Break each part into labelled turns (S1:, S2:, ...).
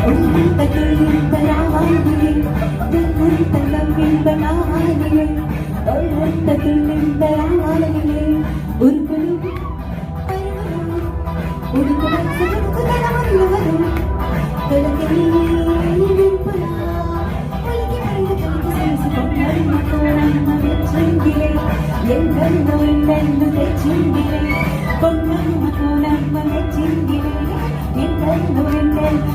S1: ఒళ్ళంత తుళ్ళింతరాలిలే ఉరుకులు పరువులు ఉరుకు రక్షదుడుకు కలమయ్యవరు కలకలి నిర్మలా ఉరికి మరిన కలిగి సొగసు కన్నమ్మ గూడమ్మ వెచ్చిందిలే ఎందెందు వెన్నెందు తెచ్చిందిలే కన్నమ్మ గూడమ్మ వెచ్చిందిలే ఎందెందు వెన్నెందు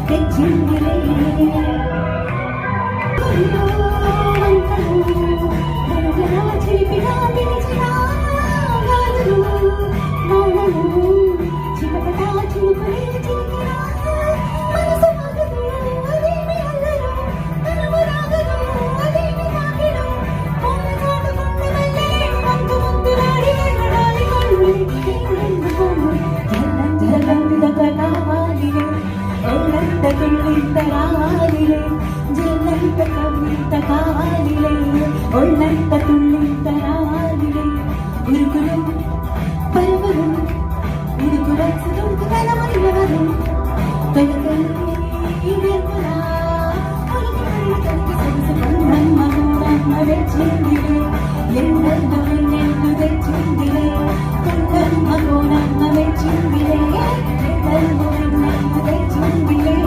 S1: తెచ్చిందిలే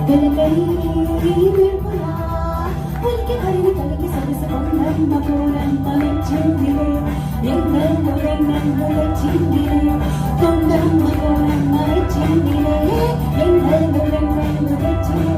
S1: కలకలి నిర్మలా ఉరికి మరిన కలిగి సొగసు కన్నమ్మ గూడమ్మ వెచ్చిందిలే ఎందెందు వెన్నెందు తెచ్చిందిలే కొండమ్మ గూడమ్మ వెచ్చిందిలే ఎందెందు వెన్నెందు తెచ్చిందిలే